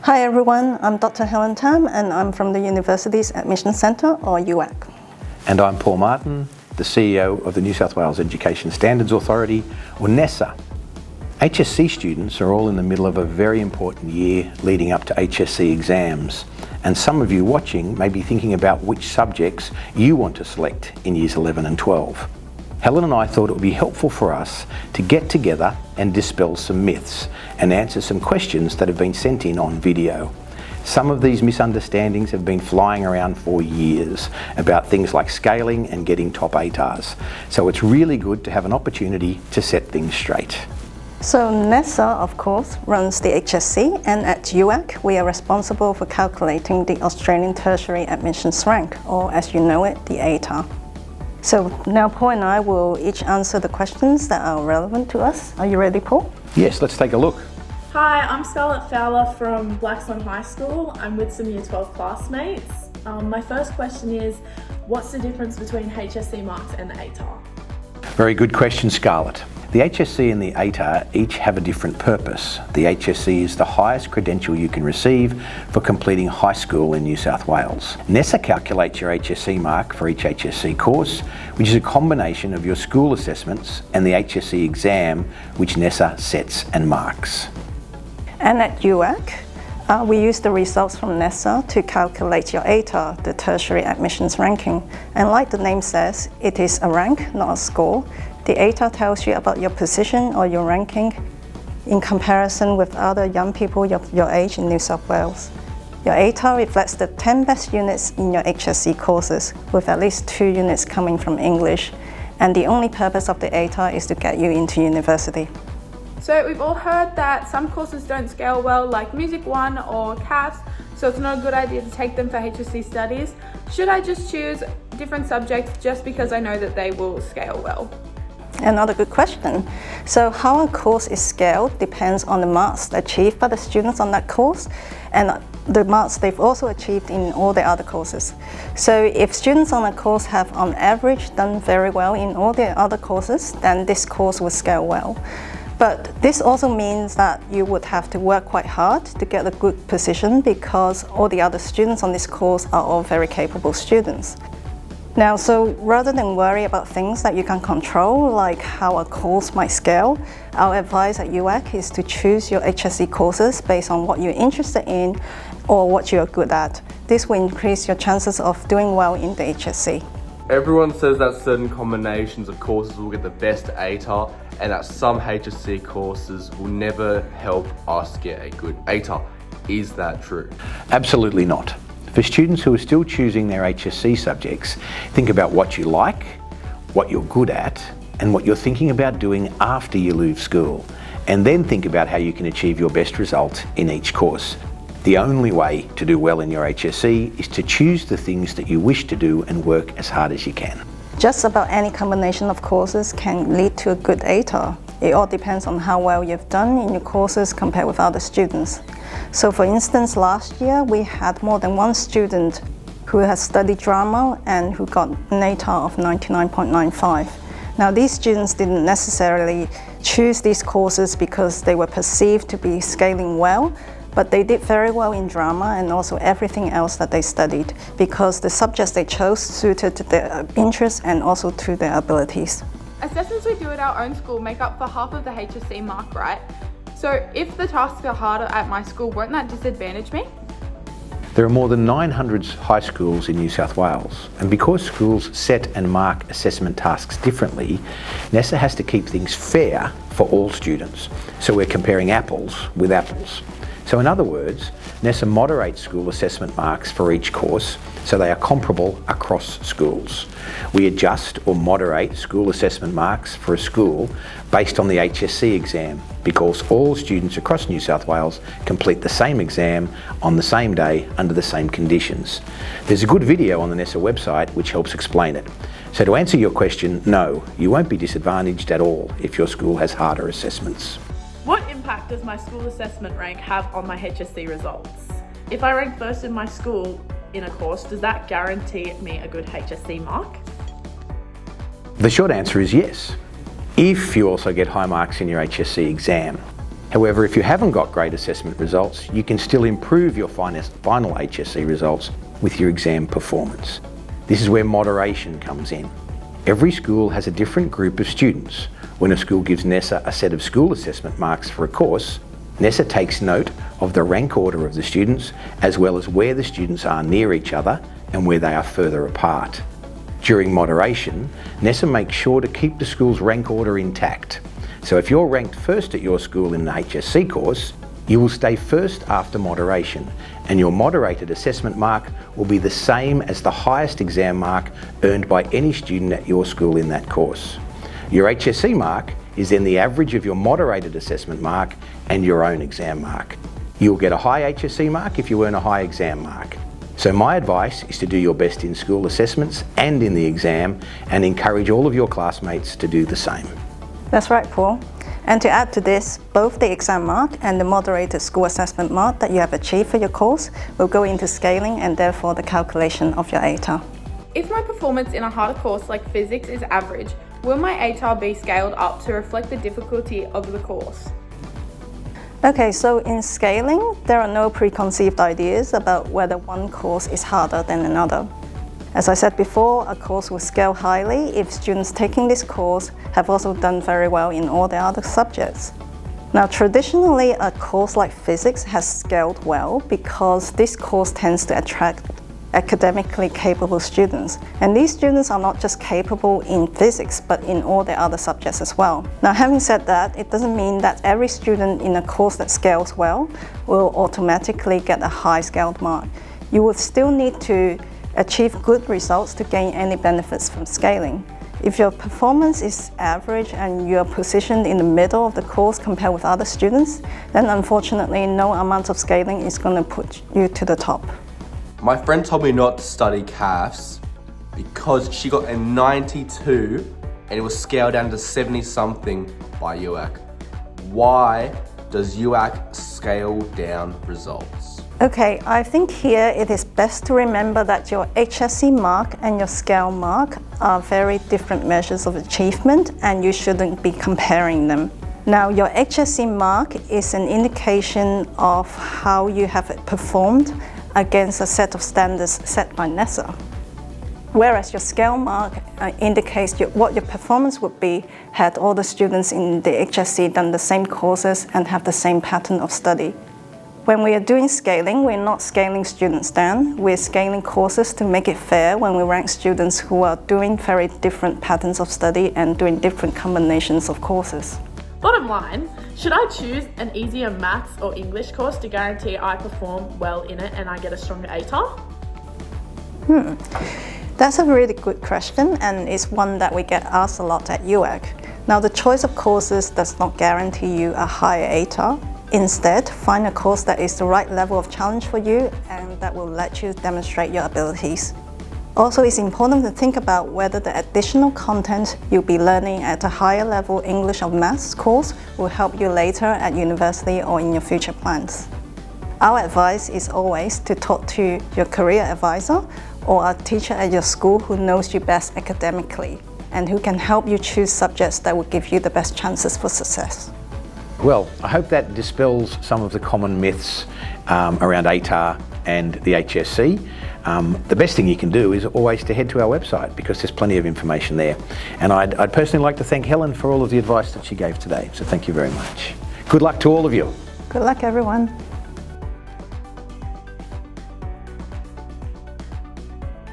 Hi everyone, I'm Dr. Helen and I'm from the University's Admission Centre, or UAC. And I'm Paul Martin, the CEO of the New South Wales Education Standards Authority, or NESA. HSC students are all in the middle of a very important year leading up to HSC exams, and some of you watching may be thinking about which subjects you want to select in years 11 and 12. Helen and I thought it would be helpful for us to get together and dispel some myths and answer some questions that have been sent in on video. Some of these misunderstandings have been flying around for years about things like scaling and getting top ATARs. So it's really good to have an opportunity to set things straight. So NESA, of course, runs the HSC, and at UAC we are responsible for calculating the Australian Tertiary Admissions Rank, or as you know it, the ATAR. So now Paul and I will each answer the questions that are relevant to us. Are you ready, Paul? Yes, let's take a look. Hi, I'm Scarlett Fowler from Blackstone High School. I'm with some Year 12 classmates. My first question is, what's the difference between HSC marks and the ATAR? Very good question, Scarlett. The HSC and the ATAR each have a different purpose. The HSC is the highest credential you can receive for completing high school in New South Wales. NESA calculates your HSC mark for each HSC course, which is a combination of your school assessments and the HSC exam, which NESA sets and marks. And at UAC, we use the results from NESA to calculate your ATAR, the Tertiary Admissions Ranking. And like the name says, it is a rank, not a score. The ATAR tells you about your position or your ranking in comparison with other young people of your age in New South Wales. Your ATAR reflects the 10 best units in your HSC courses, with at least 2 units coming from English. And the only purpose of the ATAR is to get you into university. So we've all heard that some courses don't scale well, like Music 1 or CATS, so it's not a good idea to take them for HSC studies. Should I just choose different subjects just because I know that they will scale well? Another good question. So how a course is scaled depends on the marks achieved by the students on that course and the marks they've also achieved in all the other courses. So if students on a course have on average done very well in all the other courses, then this course will scale well. But this also means that you would have to work quite hard to get a good position because all the other students on this course are all very capable students. Now, so rather than worry about things that you can control, like how a course might scale, our advice at UAC is to choose your HSC courses based on what you're interested in or what you're good at. This will increase your chances of doing well in the HSC. Everyone says that certain combinations of courses will get the best ATAR and that some HSC courses will never help us get a good ATAR. Is that true? Absolutely not. For students who are still choosing their HSC subjects, think about what you like, what you're good at, and what you're thinking about doing after you leave school. And then think about how you can achieve your best result in each course. The only way to do well in your HSC is to choose the things that you wish to do and work as hard as you can. Just about any combination of courses can lead to a good ATAR. It all depends on how well you've done in your courses compared with other students. So for instance, last year we had more than one student who has studied drama and who got an ATAR of 99.95. Now these students didn't necessarily choose these courses because they were perceived to be scaling well, but they did very well in drama and also everything else that they studied because the subjects they chose suited to their interests and also to their abilities. Assessments we do at our own school make up for half of the HSC mark, right? So if the tasks are harder at my school, won't that disadvantage me? There are more than 900 high schools in New South Wales, and because schools set and mark assessment tasks differently, NESA has to keep things fair for all students. So we're comparing apples with apples. So in other words, NESA moderates school assessment marks for each course so they are comparable across schools. We adjust or moderate school assessment marks for a school based on the HSC exam because all students across New South Wales complete the same exam on the same day under the same conditions. There's a good video on the NESA website which helps explain it. So to answer your question, no, you won't be disadvantaged at all if your school has harder assessments. What impact does my school assessment rank have on my HSC results? If I rank first in my school in a course, does that guarantee me a good HSC mark? The short answer is yes, if you also get high marks in your HSC exam. However, if you haven't got great assessment results, you can still improve your final HSC results with your exam performance. This is where moderation comes in. Every school has a different group of students. When a school gives NESA a set of school assessment marks for a course, NESA takes note of the rank order of the students, as well as where the students are near each other and where they are further apart. During moderation, NESA makes sure to keep the school's rank order intact. So if you're ranked first at your school in the HSC course, you will stay first after moderation, and your moderated assessment mark will be the same as the highest exam mark earned by any student at your school in that course. Your HSC mark is then the average of your moderated assessment mark and your own exam mark. You'll get a high HSC mark if you earn a high exam mark. So my advice is to do your best in school assessments and in the exam, and encourage all of your classmates to do the same. That's right, Paul. And to add to this, both the exam mark and the moderated school assessment mark that you have achieved for your course will go into scaling and therefore the calculation of your ATAR. If my performance in a harder course like physics is average, will my ATAR be scaled up to reflect the difficulty of the course? Okay, so in scaling, there are no preconceived ideas about whether one course is harder than another. As I said before, a course will scale highly if students taking this course have also done very well in all the other subjects. Now, traditionally, a course like physics has scaled well because this course tends to attract academically capable students. And these students are not just capable in physics, but in all the other subjects as well. Now, having said that, it doesn't mean that every student in a course that scales well will automatically get a high scaled mark. You will still need to achieve good results to gain any benefits from scaling. If your performance is average and you're positioned in the middle of the course compared with other students, then unfortunately no amount of scaling is going to put you to the top. My friend told me not to study CAFs because she got a 92 and it was scaled down to 70 something by UAC. Why does UAC scale down results? Okay, I think here it is best to remember that your HSC mark and your scale mark are very different measures of achievement, and you shouldn't be comparing them. Now, your HSC mark is an indication of how you have performed against a set of standards set by NESA. Whereas your scale mark indicates what your performance would be had all the students in the HSC done the same courses and have the same pattern of study. When we are doing scaling, we're not scaling students down, we're scaling courses to make it fair when we rank students who are doing very different patterns of study and doing different combinations of courses. Bottom line, should I choose an easier maths or English course to guarantee I perform well in it and I get a stronger ATAR? That's a really good question, and it's one that we get asked a lot at UAC. Now, the choice of courses does not guarantee you a higher ATAR. Instead, find a course that is the right level of challenge for you and that will let you demonstrate your abilities. Also, it's important to think about whether the additional content you'll be learning at a higher level English or Maths course will help you later at university or in your future plans. Our advice is always to talk to your career advisor or a teacher at your school who knows you best academically and who can help you choose subjects that will give you the best chances for success. Well, I hope that dispels some of the common myths around ATAR and the HSC. The best thing you can do is always to head to our website because there's plenty of information there. And I'd personally like to thank Helen for all of the advice that she gave today. So thank you very much. Good luck to all of you. Good luck, everyone.